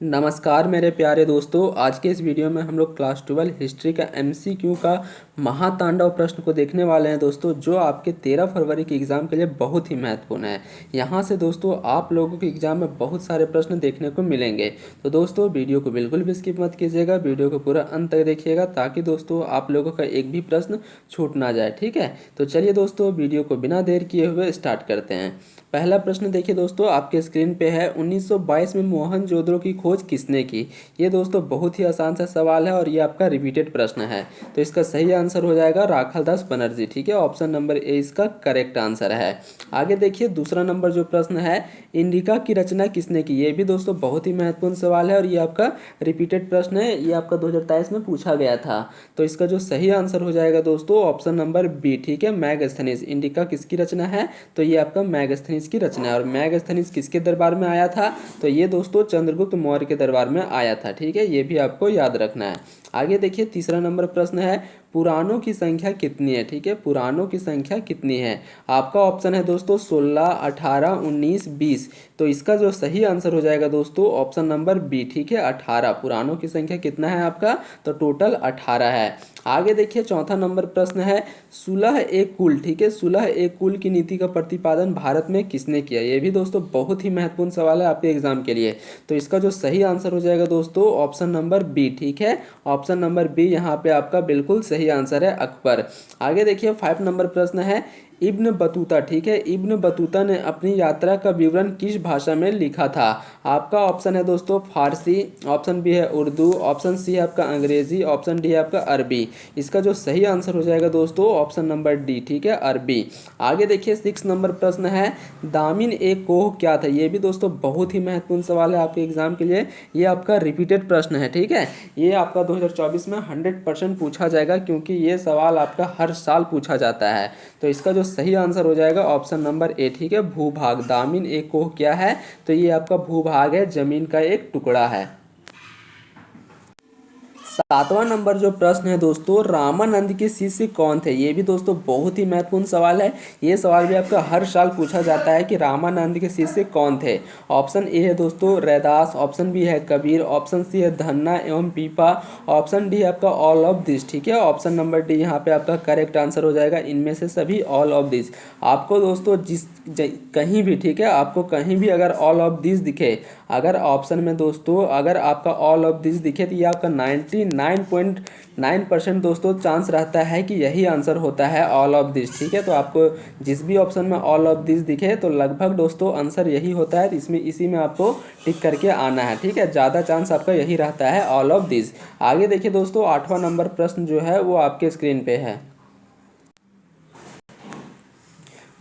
नमस्कार मेरे प्यारे दोस्तों। आज के इस वीडियो में हम लोग क्लास 12 हिस्ट्री का एमसीक्यू का महातांडव प्रश्न को देखने वाले हैं दोस्तों, जो आपके 13 फरवरी के एग्ज़ाम के लिए बहुत ही महत्वपूर्ण है। यहाँ से दोस्तों आप लोगों के एग्ज़ाम में बहुत सारे प्रश्न देखने को मिलेंगे। तो दोस्तों वीडियो को बिल्कुल भी स्किप मत कीजिएगा, वीडियो को पूरा अंत तक देखिएगा ताकि दोस्तों आप लोगों का एक भी प्रश्न छूट ना जाए। ठीक है, तो चलिए दोस्तों वीडियो को बिना देर किए हुए स्टार्ट करते हैं। पहला प्रश्न देखिए दोस्तों, आपके स्क्रीन पे है। 1922 में मोहनजोदड़ो की खोज किसने की? ये दोस्तों बहुत ही आसान सा सवाल है और ये आपका रिपीटेड प्रश्न है। तो इसका सही आंसर हो जाएगा राखालदास बनर्जी। ठीक है, ऑप्शन नंबर ए इसका करेक्ट आंसर है। आगे देखिए दूसरा नंबर जो प्रश्न है, इंडिका की रचना किसने की? ये भी दोस्तों बहुत ही महत्वपूर्ण सवाल है और ये आपका रिपीटेड प्रश्न है। ये आपका 2023 में पूछा गया था। तो इसका जो सही आंसर हो जाएगा दोस्तों ऑप्शन नंबर बी। ठीक है, मैगस्थनीज। इंडिका किसकी रचना है? तो ये आपका मैगस्थनीज की रचना है। और मैगस्थनीज किसके दरबार में आया था? तो ये दोस्तों चंद्रगुप्त मौर्य के दरबार में आया था। ठीक है, ये भी आपको याद रखना है। आगे देखिए तीसरा नंबर प्रश्न है, पुराणों की संख्या कितनी है? ठीक है, पुराणों की संख्या कितनी है? आपका ऑप्शन है दोस्तों 16, 18, 19, 20। तो इसका जो सही आंसर हो जाएगा दोस्तों ऑप्शन नंबर बी। ठीक है, 18। पुराणों की संख्या कितना है आपका? तो टोटल 18 है। आगे देखिए चौथा नंबर प्रश्न है, सुलह ए कुल। ठीक है, सुलह ए कुल की नीति का प्रतिपादन भारत में किसने किया? ये भी दोस्तों बहुत ही महत्वपूर्ण सवाल है आपके एग्जाम के लिए। तो इसका जो सही आंसर हो जाएगा दोस्तों ऑप्शन नंबर बी। ठीक है, ऑप्शन नंबर बी यहाँ पे आपका बिल्कुल सही आंसर है, अकबर। आगे देखिए 5 नंबर प्रश्न है, इब्न बतूता। ठीक है, इब्न बतूता ने अपनी यात्रा का विवरण किस भाषा में लिखा था? आपका ऑप्शन है दोस्तों फारसी, ऑप्शन बी है उर्दू, ऑप्शन सी है आपका अंग्रेजी, ऑप्शन डी है आपका अरबी। इसका जो सही आंसर हो जाएगा दोस्तों ऑप्शन नंबर डी। ठीक है, अरबी। आगे देखिए 6 नंबर प्रश्न है, दामिन ए कोह क्या था? ये भी दोस्तों बहुत ही महत्वपूर्ण सवाल है आपके एग्जाम के लिए। ये आपका रिपीटेड प्रश्न है। ठीक है, ये आपका 2024 में 100% पूछा जाएगा क्योंकि ये सवाल आपका हर साल पूछा जाता है। तो इसका जो सही आंसर हो जाएगा ऑप्शन नंबर ए। ठीक है, भूभाग। दामिन ए कोह क्या है? तो ये आपका भूभाग है, जमीन का एक टुकड़ा है। 7वां नंबर जो प्रश्न है दोस्तों, रामानंद के शिष्य कौन थे? ये भी दोस्तों बहुत ही महत्वपूर्ण सवाल है। ये सवाल भी आपका हर साल पूछा जाता है कि रामानंद के शिष्य कौन थे। ऑप्शन ए है दोस्तों रैदास, ऑप्शन बी है कबीर, ऑप्शन सी है धन्ना एवं पीपा, ऑप्शन डी है आपका ऑल ऑफ दिस। ठीक है, ऑप्शन नंबर डी यहाँ पे आपका करेक्ट आंसर हो जाएगा, इनमें से सभी ऑल ऑफ दिस। आपको दोस्तों कहीं भी, ठीक है, आपको कहीं भी अगर ऑल ऑफ दिस दिखे, अगर ऑप्शन में दोस्तों अगर आपका ऑल ऑफ दिस दिखे तो ये आपका 99.9% दोस्तों चांस रहता है कि यही आंसर होता है, ऑल ऑफ दिस। ठीक है, तो आपको जिस भी ऑप्शन में ऑल ऑफ दिस दिखे तो लगभग दोस्तों आंसर यही होता है। इसमें इसी में आपको टिक करके आना है। ठीक है, ज़्यादा चांस आपका यही रहता है, ऑल ऑफ दिस। आगे देखिए दोस्तों 8वां नंबर प्रश्न जो है वो आपके स्क्रीन पे है,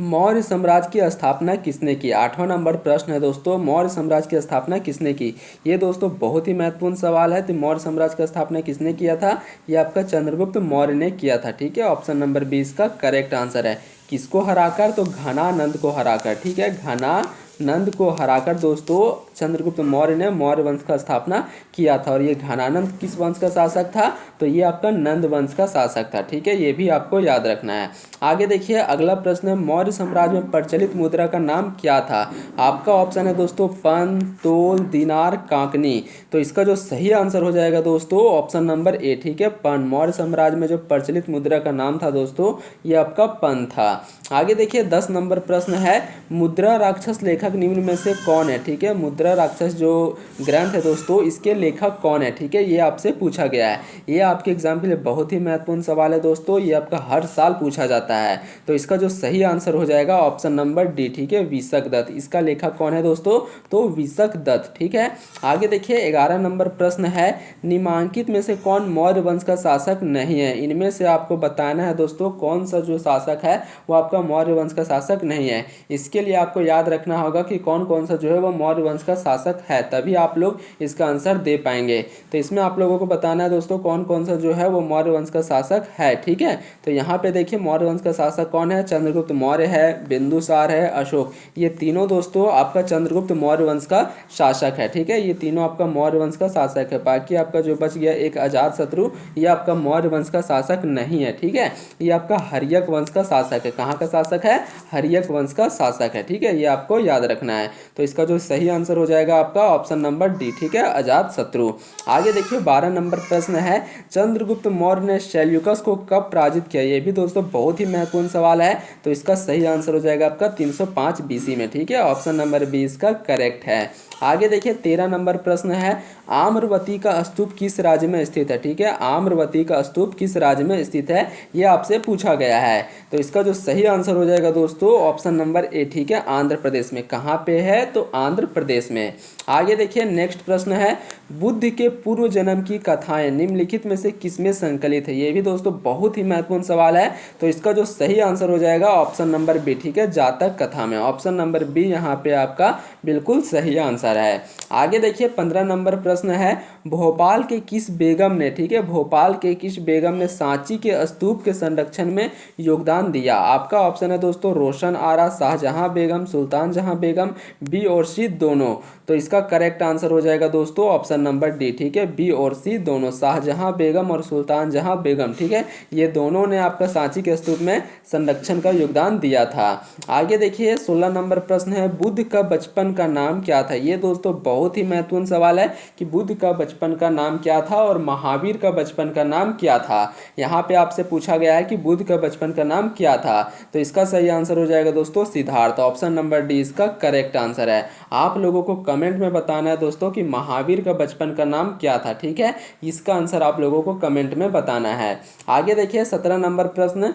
मौर्य साम्राज्य की स्थापना किसने की? 8वां नंबर प्रश्न है दोस्तों, मौर्य साम्राज्य की स्थापना किसने की? ये दोस्तों बहुत ही महत्वपूर्ण सवाल है। तो मौर्य साम्राज्य की स्थापना किसने किया था? ये आपका चंद्रगुप्त मौर्य ने किया था। ठीक है, ऑप्शन नंबर 20 का करेक्ट आंसर है। किसको हराकर? तो घनानंद को हराकर। ठीक है, घनानंद को हराकर दोस्तों चंद्रगुप्त मौर्य ने मौर्य वंश का स्थापना किया था। और ये घनानंद किस वंश का शासक था? तो ये आपका नंद वंश का शासक था। ठीक है, ये भी आपको याद रखना है। आगे देखिए अगला प्रश्न है, मौर्य साम्राज्य में प्रचलित मुद्रा का नाम क्या था? आपका ऑप्शन है दोस्तों पन, तोल, दिनार, कांकनी। तो इसका जो सही आंसर हो जाएगा दोस्तों ऑप्शन नंबर ए। ठीक है, पन। मौर्य साम्राज्य में जो प्रचलित मुद्रा का नाम था दोस्तों ये आपका पन था। आगे देखिए 10 नंबर प्रश्न है, मुद्रा राक्षस लेखक निम्न में से कौन है? ठीक है, मुद्रा राक्षस जो ग्रंथ है दोस्तों इसके लेखक कौन है? ठीक है, ये आपसे पूछा गया है। ये आपके एग्जाम के लिए बहुत ही महत्वपूर्ण सवाल है दोस्तों, ये आपका हर साल पूछा जाता है। तो इसका जो सही आंसर हो जाएगा ऑप्शन नंबर डी। ठीक है, विशक दत्त। इसका लेखक कौन है दोस्तों? तो विशक दत्त। ठीक है, आगे देखिए 11 नंबर प्रश्न है, निम्नांकित में से कौन मौर्य वंश का शासक नहीं है? इनमें से आपको बताना है दोस्तों कौन सा जो शासक है वो आपका मौर्य वंश का शासक नहीं है। इसके लिए आपको याद रखना होगा कि कौन कौन सा जो है वो मौर्य वंश का शासक है, तभी आप लोग इसका आंसर दे पाएंगे। तो इसमें आप लोगों को बताना है दोस्तों कौन कौन सा जो है वो मौर्य वंश का शासक है। ठीक है, तो यहाँ पे देखिए मौर्य वंश का शासक कौन है? चंद्रगुप्त मौर्य है, बिंदुसार है, अशोक। ये तीनों दोस्तों आपका चंद्रगुप्त मौर्य वंश का शासक है। ठीक है, ये तीनों आपका मौर्य वंश का शासक है। बाकी आपका जो बच गया एक अजातशत्रु, ये आपका मौर्य वंश का शासक नहीं है। ठीक है, ये आपका हर्यक वंश का शासक है। कहाँ का शासक है? हर्यक वंश का शासक है। ठीक है, ये आपको याद रखना है। तो इसका जो सही आंसर हो हो जाएगा आपका ऑप्शन नंबर डी, ठीक है, अजातशत्रु। आगे देखिए 12 नंबर प्रश्न है, चंद्रगुप्त मौर्य ने सेल्यूकस को कब पराजित किया? ये भी दोस्तों बहुत ही महत्वपूर्ण सवाल है, तो इसका सही आंसर हो जाएगा आपका 305 बीसी में, ठीक है, ऑप्शन नंबर बी इसका करेक्ट है। आगे देखिए 13 नंबर प्रश्न है, आम्रवती का स्तूप किस राज्य में स्थित है? ठीक है, आम्रवती का स्तूप किस राज्य में स्थित है, ये आपसे पूछा गया है, तो इसका जो सही आंसर हो जाएगा दोस्तों ऑप्शन नंबर ए, ठीक है, आंध्र प्रदेश में। कहाँ पे है? तो आंध्र प्रदेश में। आगे देखिए नेक्स्ट प्रश्न है, बुद्ध के पूर्व जन्म की कथाएं निम्नलिखित में से किसमें संकलित है? ये भी दोस्तों बहुत ही महत्वपूर्ण सवाल है, तो इसका जो सही आंसर हो जाएगा ऑप्शन नंबर बी, ठीक है, जातक कथा में। ऑप्शन नंबर बी यहाँ पे आपका बिल्कुल सही आंसर है। आगे देखिए 15 नंबर प्रश्न है, भोपाल के किस बेगम ने, ठीक है, भोपाल के किस बेगम ने सांची के स्तूप के संरक्षण में योगदान दिया? आपका ऑप्शन है दोस्तों रोशन आरा, शाहजहां बेगम, सुल्तान जहां बेगम, बी और सी दोनों। तो इसका करेक्ट आंसर हो जाएगा दोस्तों ऑप्शन नंबर डी, ठीक है, बी और सी दोनों, शाहजहां बेगम और सुल्तान जहां बेगम, ठीक है, ये दोनों ने आपका सांची के स्तूप में संरक्षण का योगदान दिया था। आगे देखिए 16 नंबर प्रश्न है, बुद्ध का बचपन का नाम क्या था? ये दोस्तों बहुत ही महत्वपूर्ण सवाल है कि बुद्ध का बचपन का नाम क्या था और महावीर का बचपन का नाम क्या था। यहाँ पे आपसे पूछा गया है कि बुद्ध का बचपन का नाम क्या था, तो इसका सही आंसर हो जाएगा दोस्तों सिद्धार्थ। ऑप्शन नंबर डी इसका करेक्ट आंसर है। आप लोगों को कमेंट में बताना है दोस्तों कि महावीर का बचपन का नाम क्या था, ठीक है, इसका आंसर आप लोगों को कमेंट में बताना है। आगे देखिए 17 नंबर प्रश्न,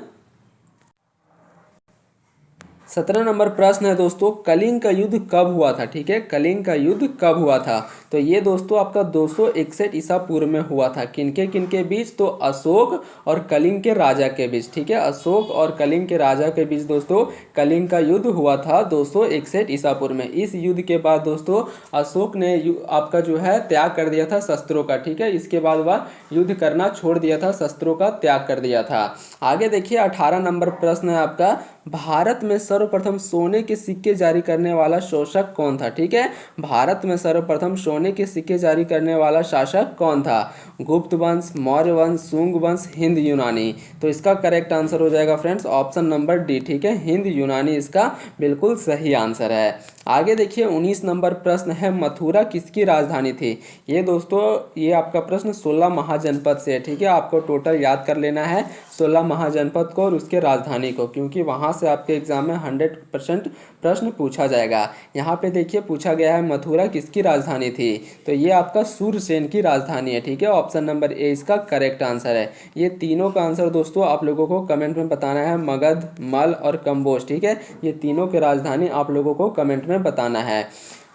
17 नंबर प्रश्न है दोस्तों, कलिंग का युद्ध कब हुआ था? ठीक है, कलिंग का युद्ध कब हुआ था? तो ये दोस्तों आपका 261 ईसा पूर्व में हुआ था। किनके बीच? तो अशोक और कलिंग के राजा के बीच, ठीक है, अशोक और कलिंग के राजा के बीच दोस्तों कलिंग का युद्ध हुआ था 261 ईसा पूर्व में। इस युद्ध के बाद दोस्तों अशोक ने आपका जो है त्याग कर दिया था शस्त्रों का, ठीक है, इसके बाद वह युद्ध करना छोड़ दिया था, शस्त्रों का त्याग कर दिया था। आगे देखिए 18 नंबर प्रश्न है आपका, भारत में सर्वप्रथम सोने के सिक्के जारी करने वाला शासक कौन था? ठीक है, भारत में सर्वप्रथम सोने के सिक्के जारी करने वाला शासक कौन था? गुप्त वंश, मौर्य वंश, शुंग वंश, हिंद यूनानी। तो इसका करेक्ट आंसर हो जाएगा फ्रेंड्स ऑप्शन नंबर डी, ठीक है, हिंद यूनानी इसका बिल्कुल सही आंसर है। आगे देखिए 19 नंबर प्रश्न है, मथुरा किसकी राजधानी थी? ये दोस्तों ये आपका प्रश्न 16 महाजनपद से है, ठीक है, आपको टोटल याद कर लेना है 16 महाजनपद को और उसके राजधानी को, क्योंकि वहाँ से आपके एग्जाम में 100% प्रश्न पूछा जाएगा। यहाँ पे देखिए पूछा गया है मथुरा किसकी राजधानी थी, तो ये आपका सूरसेन की राजधानी है, ठीक है, ऑप्शन नंबर ए इसका करेक्ट आंसर है। ये तीनों का आंसर दोस्तों आप लोगों को कमेंट में बताना है, मगध, मल और कंबोज, ठीक है, ये तीनों की राजधानी आप लोगों को कमेंट में बताना है।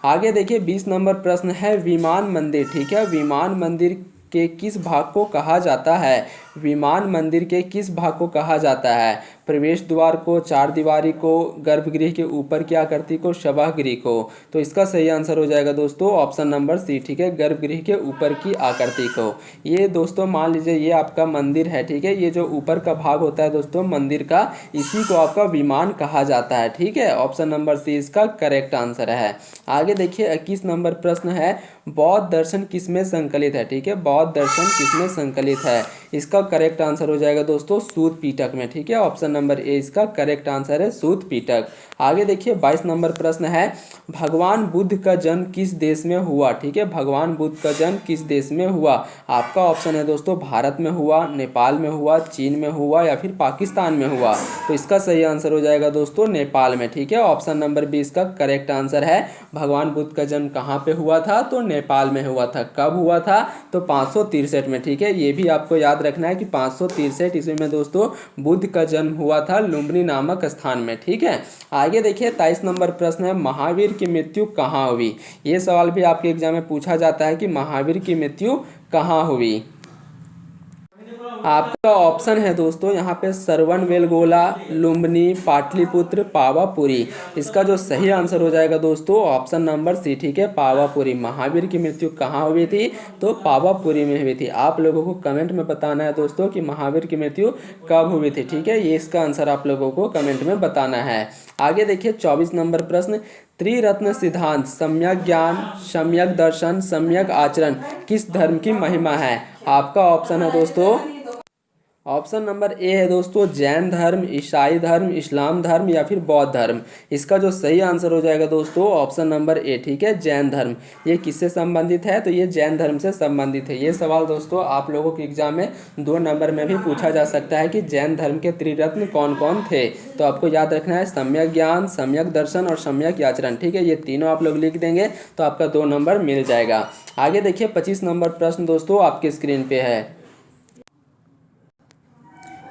आगे देखिए 20 नंबर प्रश्न है, विमान मंदिर, ठीक है, विमान मंदिर के किस भाग को कहा जाता है? विमान मंदिर के किस भाग को कहा जाता है? प्रवेश द्वार को, चार दीवारी को, गर्भगृह के ऊपर की आकृति को, सभागृह को। तो इसका सही आंसर हो जाएगा दोस्तों ऑप्शन नंबर सी, ठीक है, गर्भगृह के ऊपर की आकृति को। ये दोस्तों मान लीजिए ये आपका मंदिर है, ठीक है, ये जो ऊपर का भाग होता है दोस्तों मंदिर का, इसी को आपका विमान कहा जाता है, ठीक है, ऑप्शन नंबर सी इसका करेक्ट आंसर है। आगे देखिए 21 नंबर प्रश्न है, बौद्ध दर्शन किसमें संकलित है? ठीक है, बौद्ध दर्शन किसमें संकलित है? इसका करेक्ट आंसर हो जाएगा दोस्तों सूत पीटक में, ठीक है, ऑप्शन नंबर ए इसका करेक्ट आंसर है सूत पीटक। आगे देखिए 22 नंबर प्रश्न है, भगवान बुद्ध का जन्म किस देश में हुआ? ठीक है, भगवान बुद्ध का जन्म किस देश में हुआ? आपका ऑप्शन है दोस्तों भारत में हुआ, नेपाल में हुआ, चीन में हुआ या फिर पाकिस्तान में हुआ। तो इसका सही आंसर हो जाएगा दोस्तों नेपाल में, ठीक है, ऑप्शन नंबर बी इसका करेक्ट आंसर है। भगवान बुद्ध का जन्म कहाँ पे हुआ था? तो नेपाल में हुआ था। कब हुआ था? तो 563 में, ठीक है, ये भी आपको याद रखना है कि 563 ईस्वी में दोस्तों बुद्ध का जन्म हुआ था लुम्बिनी नामक स्थान में, ठीक है। आगे देखिए 23 नंबर प्रश्न है, महावीर की मृत्यु कहाँ हुई? ये सवाल भी आपके एग्जाम में पूछा जाता है कि महावीर की मृत्यु कहाँ हुई। आपका ऑप्शन है दोस्तों यहाँ पे श्रवणबेलगोला, लुम्बिनी, पाटलिपुत्र, पावापुरी। इसका जो सही आंसर हो जाएगा दोस्तों ऑप्शन नंबर सी, ठीक है, पावापुरी। महावीर की मृत्यु कहाँ हुई थी? तो पावापुरी में हुई थी। आप लोगों को कमेंट में बताना है दोस्तों कि महावीर की मृत्यु कब हुई थी, ठीक है, ये इसका आंसर आप लोगों को कमेंट में बताना है। आगे देखिए 24 नंबर प्रश्न, त्रिरत्न सिद्धांत सम्यक ज्ञान, सम्यक दर्शन, सम्यक आचरण किस धर्म की महिमा है? आपका ऑप्शन है दोस्तों ऑप्शन नंबर ए है दोस्तों जैन धर्म, ईसाई धर्म, इस्लाम धर्म या फिर बौद्ध धर्म। इसका जो सही आंसर हो जाएगा दोस्तों ऑप्शन नंबर ए, ठीक है, जैन धर्म। ये किससे संबंधित है? तो ये जैन धर्म से संबंधित है। ये सवाल दोस्तों आप लोगों के एग्जाम में 2 नंबर में भी पूछा जा सकता है कि जैन धर्म के त्रिरत्न कौन कौन थे। तो आपको याद रखना है सम्यक ज्ञान, सम्यक दर्शन और सम्यक आचरण, ठीक है। ये तीनों आप लोग लिख देंगे तो आपका 2 नंबर मिल जाएगा। आगे देखिए 25 नंबर प्रश्न दोस्तों आपके स्क्रीन पे है।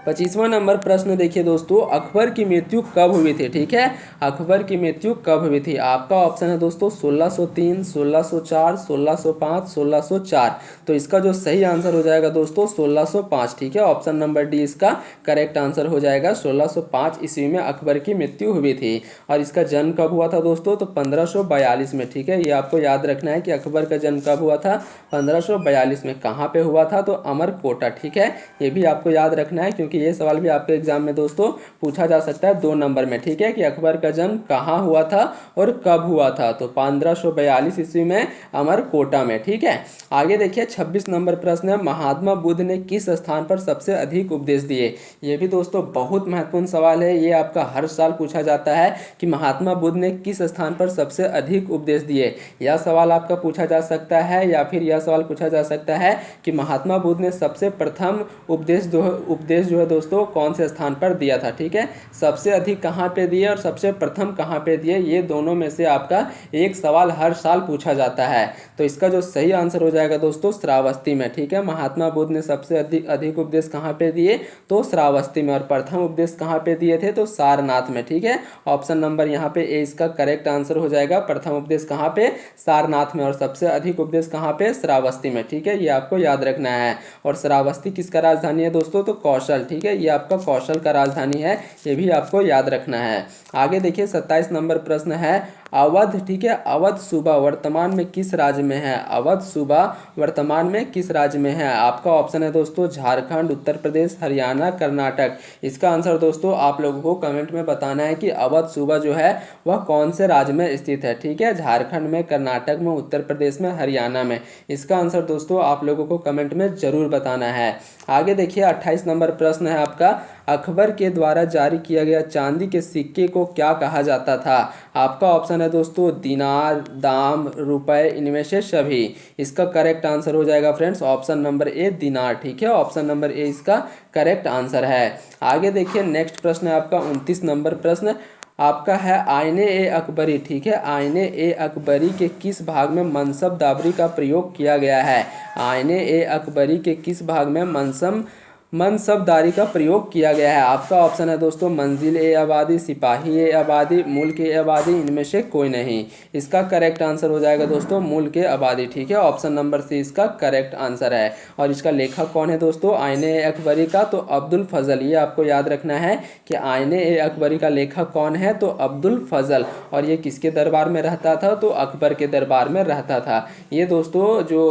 25वां नंबर प्रश्न देखिए दोस्तों, अकबर की मृत्यु कब हुई थी? ठीक है, अकबर की मृत्यु कब हुई थी? आपका ऑप्शन है दोस्तों 1603, 1604, 1605, 1604। तो इसका जो सही आंसर हो जाएगा दोस्तों 1605, ठीक है। ऑप्शन नंबर डी इसका करेक्ट आंसर हो जाएगा। 1605 ईस्वी में अकबर की मृत्यु हुई थी। और इसका जन्म कब हुआ था दोस्तों? तो 1542 में, ठीक है। ये आपको याद रखना है कि अकबर का जन्म कब हुआ था? 1542 में। कहाँ पे हुआ था? तो अमरकोटा, ठीक है। ये भी आपको याद रखना है क्योंकि ये सवाल भी आपके एग्जाम में दोस्तों पूछा जा सकता है 2 नंबर में, ठीक है, कि अकबर का जन्म कहाँ हुआ था और कब हुआ था। तो 1542 ईस्वी में अमरकोटा में, ठीक है। आगे देखिए 26 नंबर प्रश्न है, महात्मा बुद्ध ने किस स्थान पर सबसे अधिक उपदेश दिए? ये भी दोस्तों बहुत महत्वपूर्ण सवाल है। ये आपका हर साल पूछा जाता है कि महात्मा बुद्ध ने किस स्थान पर सबसे अधिक उपदेश दिए। यह सवाल आपका पूछा जा सकता है या फिर यह सवाल पूछा जा सकता है कि महात्मा बुद्ध ने सबसे प्रथम उपदेश जो है दोस्तों कौन से स्थान पर दिया था, ठीक है। सबसे अधिक कहाँ पे दिए और सबसे प्रथम कहाँ पे दिए, ये दोनों में से आपका एक सवाल हर साल पूछा जाता है। तो इसका जो सही आंसर हो जाएगा दोस्तों श्रावस्ती में, ठीक है। महात्मा बुद्ध ने सबसे अधिक उपदेश कहाँ पे दिए? तो श्रावस्ती में। और प्रथम उपदेश कहाँ पे दिए थे? तो सारनाथ में, ठीक है। ऑप्शन नंबर यहाँ पे ए इसका करेक्ट आंसर हो जाएगा। प्रथम उपदेश कहाँ पे? सारनाथ में। और सबसे अधिक उपदेश कहाँ पे? श्रावस्ती में, ठीक है। ये आपको याद रखना है। और श्रावस्ती किसका राजधानी है दोस्तों? तो कौशल, ठीक है। ये आपका कौशल का राजधानी है, ये भी आपको याद रखना है। आगे देखिए 27 नंबर प्रश्न है, अवध, ठीक है, अवध सूबा वर्तमान में किस राज्य में है? अवध सूबा वर्तमान में किस राज्य में है? आपका ऑप्शन है दोस्तों झारखंड, उत्तर प्रदेश, हरियाणा, कर्नाटक। इसका आंसर दोस्तों आप लोगों को कमेंट में बताना है कि अवध सूबा जो है वह कौन से राज्य में स्थित है, ठीक है। झारखंड में, कर्नाटक में, उत्तर प्रदेश में, हरियाणा में। इसका आंसर दोस्तों आप लोगों को कमेंट में जरूर बताना है। आगे देखिए 28 नंबर प्रश्न है आपका, अकबर के द्वारा जारी किया गया चांदी के सिक्के को क्या कहा जाता था? आपका ऑप्शन है दोस्तों दिनार, दाम, रुपए, इनमें से सभी। इसका करेक्ट आंसर हो जाएगा फ्रेंड्स ऑप्शन नंबर ए दिनार, ठीक है। ऑप्शन नंबर ए इसका करेक्ट आंसर है। आगे देखिए नेक्स्ट प्रश्न है आपका 29 नंबर प्रश्न आपका है, आईने ए अकबरी, ठीक है। आईने ए अकबरी के किस भाग में मनसबदारी का प्रयोग किया गया है? आईने ए अकबरी के किस भाग में मनसबदारी का प्रयोग किया गया है? आपका ऑप्शन है दोस्तों मंजिल ए आबादी, सिपाही ए आबादी, मुल्क ए आबादी, इनमें से कोई नहीं। इसका करेक्ट आंसर हो जाएगा दोस्तों मुल्क ए आबादी, ठीक है। ऑप्शन नंबर सी इसका करेक्ट आंसर है। और इसका लेखक कौन है दोस्तों आईने ए अकबरी का? तो अब्दुल फजल। ये आपको याद रखना है कि आईने ए अकबरी का लेखक कौन है? तो अब्दुल फजल। और ये किसके दरबार में रहता था? तो अकबर के दरबार में रहता था। ये दोस्तों जो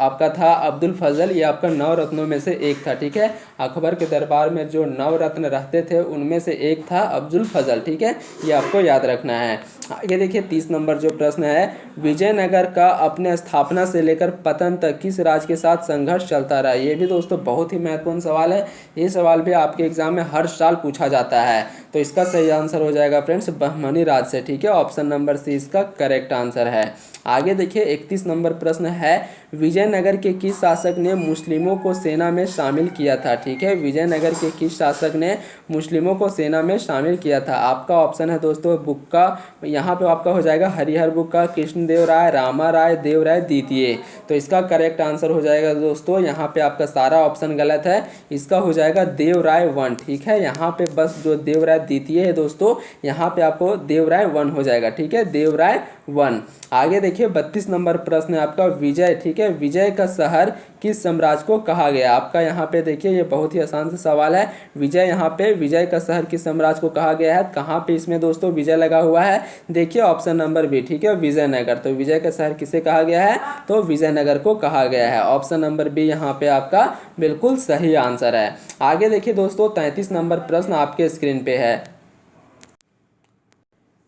आपका था अब्दुल फजल, ये आपका 9 रत्नों में से एक था, ठीक है। अकबर के दरबार में जो 9 रत्न रहते थे उनमें से एक था अब्दुल फजल, ठीक है। ये आपको याद रखना है। आगे देखिए 30 नंबर जो प्रश्न है, विजयनगर का अपने स्थापना से लेकर पतन तक किस राज्य के साथ संघर्ष चलता रहा? ये भी दोस्तों बहुत ही महत्वपूर्ण सवाल है। ये सवाल भी आपके एग्जाम में हर साल पूछा जाता है। तो इसका सही आंसर हो जाएगा फ्रेंड्स बहमनी राज्य से, ठीक है। ऑप्शन नंबर सी इसका करेक्ट आंसर है। आगे देखिए 31 नंबर प्रश्न है, विजयनगर के किस शासक ने मुस्लिमों को सेना में शामिल किया था? ठीक है, विजयनगर के किस शासक ने मुस्लिमों को सेना में शामिल किया था? आपका ऑप्शन है दोस्तों बुक्का, यहाँ पे आपका हो जाएगा हरिहर बुक्का, कृष्णदेव राय, रामा राय, देव राय द्वितीय। तो इसका करेक्ट आंसर हो जाएगा दोस्तों, यहाँ पे आपका सारा ऑप्शन गलत है, इसका हो जाएगा देव राय 1, ठीक है। यहाँ पे बस जो देव राय द्वितीय है दोस्तों, यहाँ पे आपको देव राय 1 हो जाएगा, ठीक है, देव राय 1। आगे देखिए 32 नंबर प्रश्न है आपका विजय, ठीक है, विजय का शहर किस साम्राज्य को कहा गया? आपका यहाँ पे देखिए ये बहुत ही आसान सा सवाल है। विजय, यहाँ पे विजय का शहर किस साम्राज्य को कहा गया है? कहाँ पे इसमें दोस्तों विजय लगा हुआ है? देखिए ऑप्शन नंबर बी, ठीक है, विजयनगर। तो विजय का शहर किसे कहा गया है? तो विजयनगर को कहा गया है। ऑप्शन नंबर बी यहाँ पे आपका बिल्कुल सही आंसर है। आगे देखिए दोस्तों 33 नंबर प्रश्न आपके स्क्रीन पे है।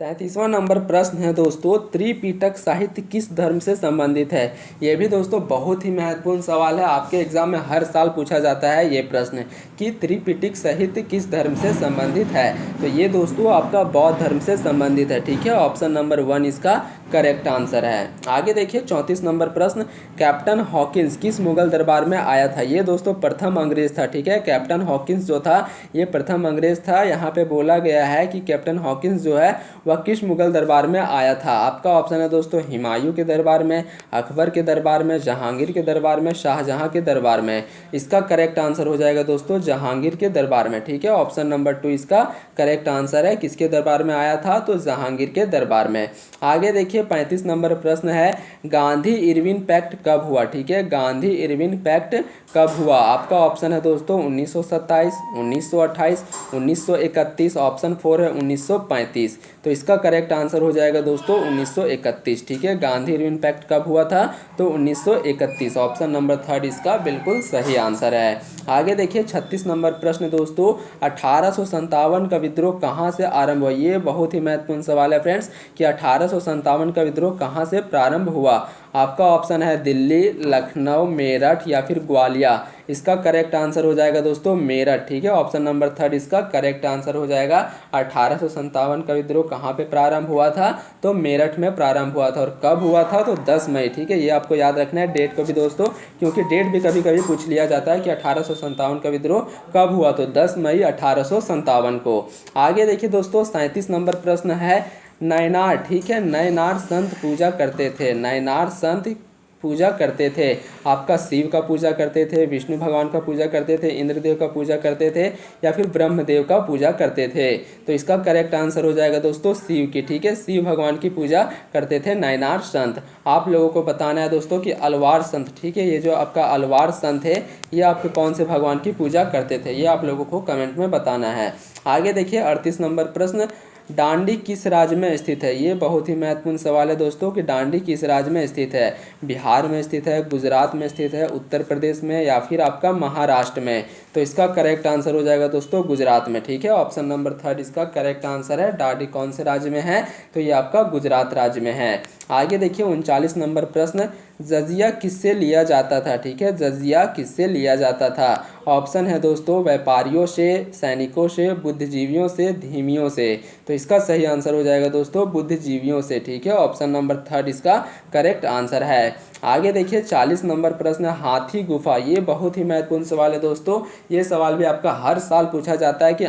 33वां नंबर प्रश्न है दोस्तों, त्रिपिटक साहित्य किस धर्म से संबंधित है। ये भी दोस्तों बहुत ही महत्वपूर्ण सवाल है, आपके एग्जाम में हर साल पूछा जाता है ये प्रश्न कि त्रिपिटक साहित्य किस धर्म से संबंधित है। तो ये दोस्तों आपका बौद्ध धर्म से संबंधित है, ठीक है। ऑप्शन नंबर 1 इसका करेक्ट आंसर है। आगे देखिए 34 नंबर प्रश्न, कैप्टन हॉकिंस किस मुगल दरबार में आया था। ये दोस्तों प्रथम अंग्रेज था, ठीक है। कैप्टन हॉकिंस जो था ये प्रथम अंग्रेज था। यहाँ पे बोला गया है कि कैप्टन हॉकिंस जो है वह किस मुगल दरबार में आया था। आपका ऑप्शन है दोस्तों हुमायूं के दरबार में, अकबर के दरबार में, जहांगीर के दरबार में, शाहजहां के दरबार में। इसका करेक्ट आंसर हो जाएगा दोस्तों जहांगीर के दरबार में, ठीक है। ऑप्शन नंबर 2 इसका करेक्ट आंसर है। किसके दरबार में आया था, तो जहांगीर के दरबार में। आगे देखिए 35 नंबर प्रश्न है, गांधी इरविन पैक्ट कब हुआ, ठीक है। गांधी इरविन पैक्ट कब हुआ। आपका ऑप्शन है दोस्तों 1927, 1928, 1931। ऑप्शन 4 है 1935। तो इसका करेक्ट आंसर हो जाएगा दोस्तों 1931, ठीक है। गांधी इरविन पैक्ट कब हुआ था, तो 1931। ऑप्शन नंबर 3 इसका बिल्कुल सही आंसर है। आगे देखिए 36 नंबर प्रश्न दोस्तों, 1857 का विद्रोह कहाँ से आरंभ हुआ। ये बहुत ही महत्वपूर्ण सवाल है फ्रेंड्स कि 1857 का विद्रोह कहाँ से प्रारंभ हुआ। आपका ऑप्शन है दिल्ली, लखनऊ, मेरठ या फिर ग्वालिया। इसका करेक्ट आंसर हो जाएगा दोस्तों मेरठ, ठीक है। ऑप्शन नंबर 3 इसका करेक्ट आंसर हो जाएगा। 1857 का विद्रोह कहाँ पे प्रारंभ हुआ था, तो मेरठ में प्रारंभ हुआ था। और कब हुआ था, तो 10 मई, ठीक है। ये आपको याद रखना है डेट को भी दोस्तों, क्योंकि डेट भी कभी कभी पूछ लिया जाता है कि 1857 का विद्रोह कब हुआ, तो 10 मई 1857 को। आगे देखिए दोस्तों 37 नंबर प्रश्न है, नयनार, ठीक है। नयनार संत पूजा करते थे, नयनार संत पूजा करते थे। आपका शिव का पूजा करते थे, विष्णु भगवान का पूजा करते थे, इंद्रदेव का पूजा करते थे या फिर ब्रह्मदेव का पूजा करते थे। तो इसका करेक्ट आंसर हो जाएगा दोस्तों शिव की, ठीक है। शिव भगवान की पूजा करते थे नयनार संत। आप लोगों को बताना है दोस्तों कि अलवार संत, ठीक है। ये जो आपका अलवार संत है ये आपके कौन से भगवान की पूजा करते थे, ये आप लोगों को कमेंट में बताना है। आगे देखिए 38 नंबर प्रश्न, डांडी किस राज्य में स्थित है। ये बहुत ही महत्वपूर्ण सवाल है दोस्तों कि डांडी किस राज्य में स्थित है। बिहार में स्थित है, गुजरात में स्थित है, उत्तर प्रदेश में या फिर आपका महाराष्ट्र में। तो इसका करेक्ट आंसर हो जाएगा दोस्तों गुजरात में, ठीक है। ऑप्शन नंबर 3 इसका करेक्ट आंसर है। डांडी कौन से राज्य में है, तो ये आपका गुजरात राज्य में है। आगे देखिए 39 नंबर प्रश्न, जजिया किससे लिया जाता था, ठीक है। जजिया किससे लिया जाता था। ऑप्शन है दोस्तों व्यापारियों से, सैनिकों से, बुद्धिजीवियों से, धीमियों से। तो इसका सही आंसर हो जाएगा दोस्तों बुद्धिजीवियों से, ठीक है। ऑप्शन नंबर 3 इसका करेक्ट आंसर है। आगे देखिए 40 नंबर प्रश्न, हाथी गुफा। ये बहुत ही महत्वपूर्ण सवाल है दोस्तों, ये सवाल भी आपका हर साल पूछा जाता है कि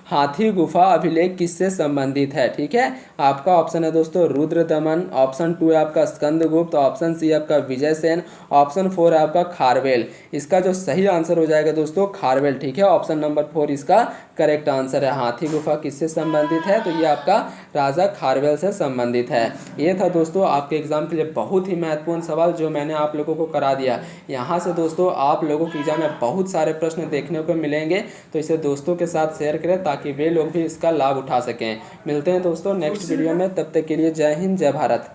हाथी गुफा अभिलेख किससे संबंधित है, ठीक है। आपका ऑप्शन है दोस्तों रुद्रदमन, ऑप्शन 2 है आपका स्कंदगुप्त, ऑप्शन सी आपका विजयसेन, ऑप्शन 4 है आपका खारवेल। इसका जो सही आंसर हो जाएगा दोस्तों खारवेल, ठीक है। ऑप्शन नंबर 4 इसका करेक्ट आंसर है। हाथी गुफा किससे संबंधित है, तो ये आपका राजा खारवेल से संबंधित है। ये था दोस्तों आपके एग्जाम के लिए बहुत ही महत्वपूर्ण सवाल जो मैंने आप लोगों को करा दिया। यहाँ से दोस्तों आप लोगों के एग्जाम में बहुत सारे प्रश्न देखने को मिलेंगे, तो इसे दोस्तों के साथ शेयर करें ताकि वे लोग भी इसका लाभ उठा सकें। मिलते हैं दोस्तों नेक्स्ट वीडियो में, तब तक के लिए जय हिंद, जय भारत।